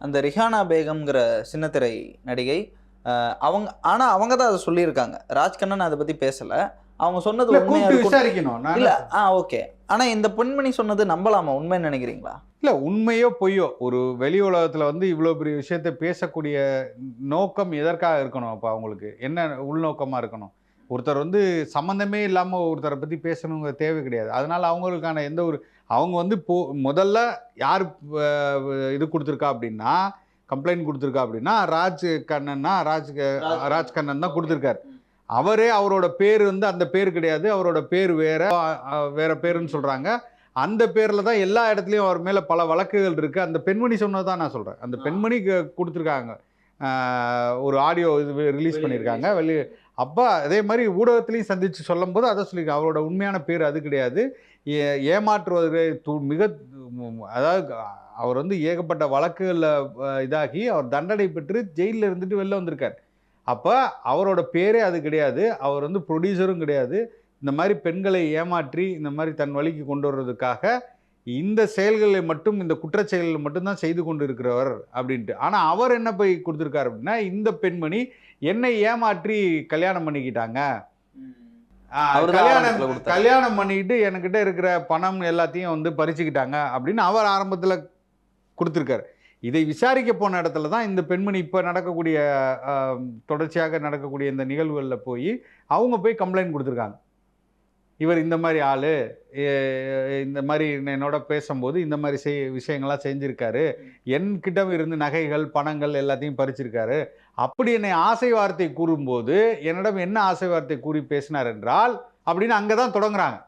அந்த ரிஹானா பேகம்ங்கிற சின்னத்திரை நடிகை அவங்க தான் அதை சொல்லியிருக்காங்க. ராஜ்கண்ணன் அதை பத்தி பேசல. அவங்க சொன்னது உண்மையா இருக்கும் விசாரிக்கணும். இல்ல ஓகே. ஆனா இந்த பெண்மணி சொன்னது நம்பலாமா? உண்மைன்னு நினைக்கிறீங்களா? இல்ல உண்மையோ பொய்யோ ஒரு வெளி உலகத்துல வந்து இவ்வளவு பெரிய விஷயத்தை பேசக்கூடிய நோக்கம் எதற்காக இருக்கணும்? அப்ப அவங்களுக்கு என்ன உள்நோக்கமா இருக்கணும்? ஒருத்தர் வந்து சம்பந்தமே இல்லாம ஒருத்தரை பத்தி பேசணுங்கிற தேவை கிடையாது. அதனால அவங்களுக்கான எந்த ஒரு அவங்க வந்து முதல்ல யார் இது கொடுத்துருக்கா அப்படின்னா, கம்ப்ளைண்ட் கொடுத்துருக்கா அப்படின்னா ராஜ்கண்ணன் தான் கொடுத்துருக்காரு. அவரே அவரோட பேர் வந்து அந்த பேர் கிடையாது. அவரோட பேர் வேற பேருன்னு சொல்றாங்க. அந்த பேர்ல தான் எல்லா இடத்துலையும் அவர் மேல பல வழக்குகள் இருக்கு. அந்த பெண்மணி சொன்னதான் நான் சொல்றேன். அந்த பெண்மணி கொடுத்துருக்காங்க. ஒரு ஆடியோ இது ரிலீஸ் பண்ணியிருக்காங்க. அப்போ அதே மாதிரி ஊடகத்திலையும் சந்தித்து சொல்லும் போது அதை சொல்லியிருக்காங்க. அவரோட உண்மையான பேர் அது கிடையாது. ஏமாற்றுவது மிக அதாவது அவர் வந்து ஏகப்பட்ட வழக்குகளில் இதாகி அவர் தண்டனை பெற்று ஜெயிலில் இருந்துட்டு வெளில வந்திருக்கார். அப்போ அவரோட பேரே அது கிடையாது. அவர் வந்து ப்ரொடியூசரும் கிடையாது. இந்த மாதிரி பெண்களை ஏமாற்றி இந்த மாதிரி தன் வழிக்கு கொண்டு வர்றதுக்காக இந்த செயல்களை மட்டும் இந்த குற்றச்செயல்களை மட்டும்தான் செய்து கொண்டு இருக்கிறவர் அப்படின்ட்டு. ஆனால் அவர் என்ன போய் கொடுத்துருக்காரு அப்படின்னா, இந்த பெண்மணி என்னை ஏமாற்றி கல்யாணம் பண்ணிக்கிட்டாங்க, கல்யாணம் பண்ணிக்கிட்டு என்கிட்ட இருக்கிற பணம் எல்லாத்தையும் வந்து பறிச்சுக்கிட்டாங்க அப்படின்னு அவர் ஆரம்பத்தில் கொடுத்துருக்காரு. இதை விசாரிக்க போன இடத்துல தான் இந்த பெண்மணி இப்போ நடக்கக்கூடிய தொடர்ச்சியாக நடக்கக்கூடிய இந்த நிகழ்வுகளில் போய் அவங்க போய் கம்ப்ளைண்ட் கொடுத்துருக்காங்க. இவர் இந்த மாதிரி ஆள், இந்த மாதிரி என்னோட பேசும்போது இந்த மாதிரி விஷயங்கள்லாம் செஞ்சுருக்காரு, என்கிட்ட இருந்து நகைகள் பணங்கள் எல்லாத்தையும் பறிச்சிருக்காரு, அப்படி என்னை ஆசை வார்த்தை கூறும்போது என்னிடம் என்ன ஆசை வார்த்தை கூறி பேசினார் என்றால் அப்படின்னு அங்கே தான் தொடங்குறாங்க.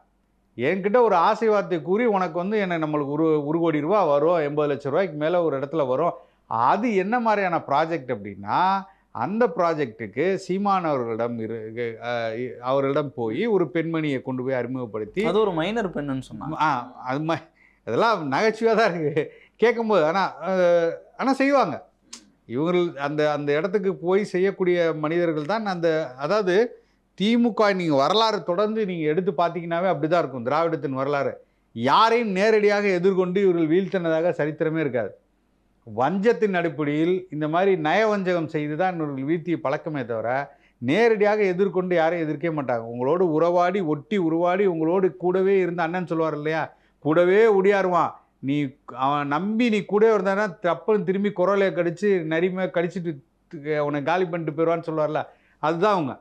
என்கிட்ட ஒரு ஆசை வார்த்தை கூறி உனக்கு வந்து என்ன நம்மளுக்கு ஒரு கோடி ரூபா வரும், 80 லட்சம் ரூபாய்க்கு மேலே ஒரு இடத்துல வரும். அது என்ன மாதிரியான ப்ராஜெக்ட் அப்படின்னா, அந்த ப்ராஜெக்டுக்கு சீமான் அவர்களிடம் போய் ஒரு பெண்மணியை கொண்டு போய் அறிமுகப்படுத்தி, அது ஒரு மைனர் பெண்ணுன்னு சொன்னாங்க. அது இதெல்லாம் நகைச்சுவையாக தான் இருக்குது கேட்கும்போது. ஆனால் செய்வாங்க இவர்கள். அந்த இடத்துக்கு போய் செய்யக்கூடிய மனிதர்கள் தான் அதாவது திமுக நீங்கள் வரலாறு தொடர்ந்து நீங்கள் எடுத்து பார்த்தீங்கன்னாவே அப்படி தான் இருக்கும். திராவிடத்தின் வரலாறு யாரையும் நேரடியாக எதிர்கொண்டு இவர்கள் வீழ்த்தினதாக சரித்திரமே இருக்காது. வஞ்சத்தின் அடிப்படையில் இந்த மாதிரி நயவஞ்சகம் செய்து தான் இவர்கள் வீழ்த்திய பழக்கமே தவிர நேரடியாக எதிர்கொண்டு யாரையும் எதிர்க்க மாட்டாங்க. உங்களோடு உறவாடி ஒட்டி உருவாடி உங்களோடு கூடவே இருந்த அண்ணன் சொல்லுவார் இல்லையா, கூடவே உடியாருவான், நீ அவன் நம்பி நீ கூடவே இருந்தானா தப்புன்னு திரும்பி குரலையை கடிச்சு நரிமை கடிச்சிட்டு உன்னை காலி பண்ணிட்டு போயிடுவான்னு சொல்லுவார்ல, அதுதான் அவங்க.